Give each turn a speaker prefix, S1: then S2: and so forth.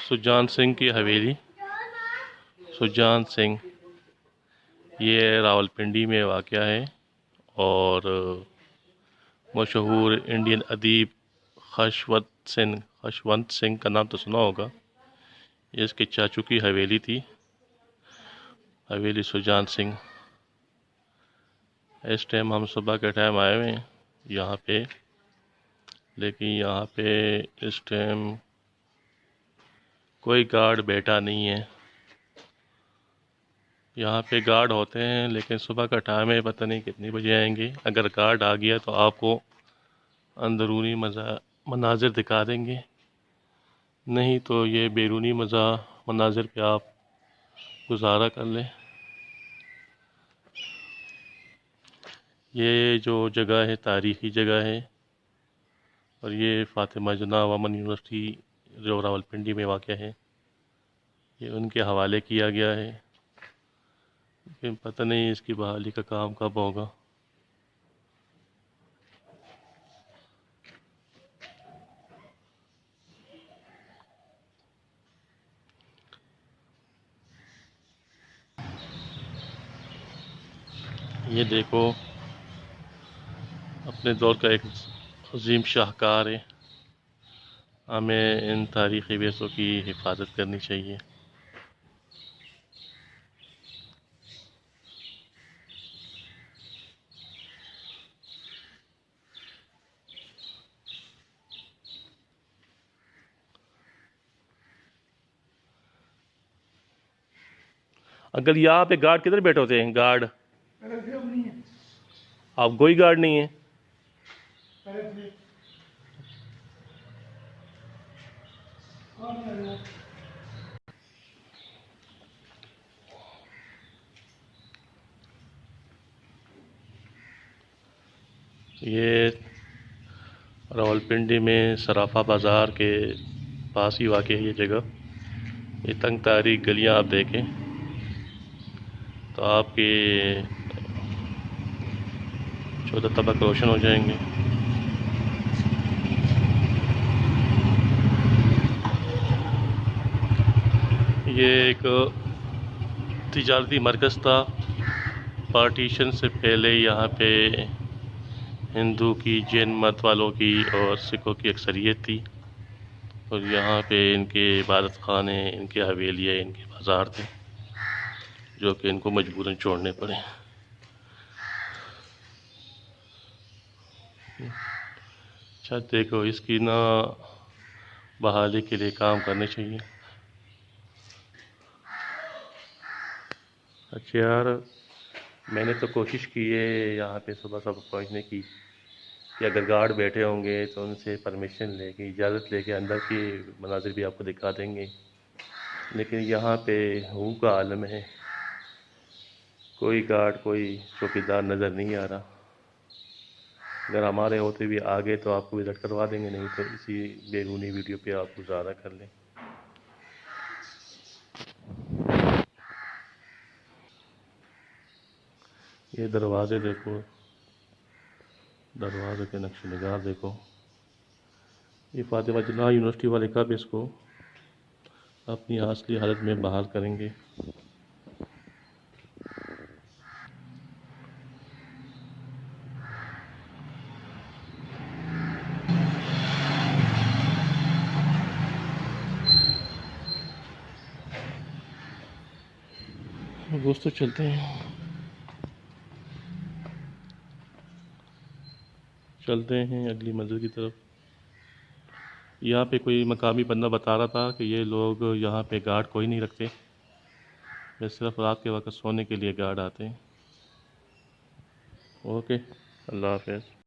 S1: सुजान सिंह की हवेली। सुजान सिंह ये रावलपिंडी में वाक़या है और मशहूर इंडियन अदीब खशवंत सिंह का नाम तो सुना होगा। ये इसके चाचू की हवेली थी, हवेली सुजान सिंह। इस टाइम हम सुबह के टाइम आए हुए हैं यहाँ पे, लेकिन यहाँ पे इस टाइम कोई गार्ड बैठा नहीं है। यहाँ पे गार्ड होते हैं लेकिन सुबह का टाइम है, पता नहीं कितनी बजे आएंगे। अगर गार्ड आ गया तो आपको अंदरूनी मनाजिर दिखा देंगे, नहीं तो ये बैरूनी मनाजिर पे आप गुजारा कर लें। ये जो जगह है तारीख़ी जगह है और ये फ़ातिमा जना वमन यूनिवर्सिटी जो रावलपिंडी में वाक़ है, ये उनके हवाले किया गया है, लेकिन पता नहीं इसकी बहाली का काम कब होगा। ये देखो, अपने दौर का एक अजीम शाहकार है। हमें इन तारीख़ी वर्सों की हिफाजत करनी चाहिए। अंकल यहाँ पे गार्ड किधर बैठे होते हैं? गार्ड आप कोई गार्ड नहीं है? ये रावलपिंडी में सराफा बाज़ार के पास ही वाक़ है ये जगह। ये तंग तारीख गलियाँ आप देखें तो आपके 14 तबक रोशन हो जाएंगे। ये एक तिजारती मरकज़ था। पार्टीशन से पहले यहाँ पे हिंदू की, जैन मत वालों की और सिखों की अक्सरियत थी, और यहाँ पे इनके इबादत खाने, इनके हवेलियाँ, इनके बाज़ार थे, जो कि इनको मजबूरन छोड़ने पड़े। अच्छा देखो, इसकी ना बहाली के लिए काम करने चाहिए। अच्छा यार, मैंने तो कोशिश की है यहाँ पे सुबह सुबह पहुँचने की, कि अगर गार्ड बैठे होंगे तो उनसे परमिशन लेके, इजाज़त लेके अंदर की मनाजिर भी आपको दिखा देंगे, लेकिन यहाँ पे हू का आलम है, कोई गार्ड, कोई चौकीदार नज़र नहीं आ रहा। अगर हमारे होते हुए आगे तो आपको विज़िट करवा देंगे, नहीं तो इसी बैरूनी वीडियो पे आप गुजारा कर लें। ये दरवाज़े देखो, दरवाज़े के नक्श निगार देखो। ये फ़ातिमा जना यूनिवर्सिटी वाले कब इसको अपनी असली हालत में बहाल करेंगे? दोस्तों चलते हैं अगली मंजिल की तरफ। यहाँ पे कोई मकामी बंदा बता रहा था कि ये लोग यहाँ पे गार्ड कोई नहीं रखते, वे सिर्फ रात के वक्त सोने के लिए गार्ड आते हैं। ओके, अल्लाह हाफ़िज़।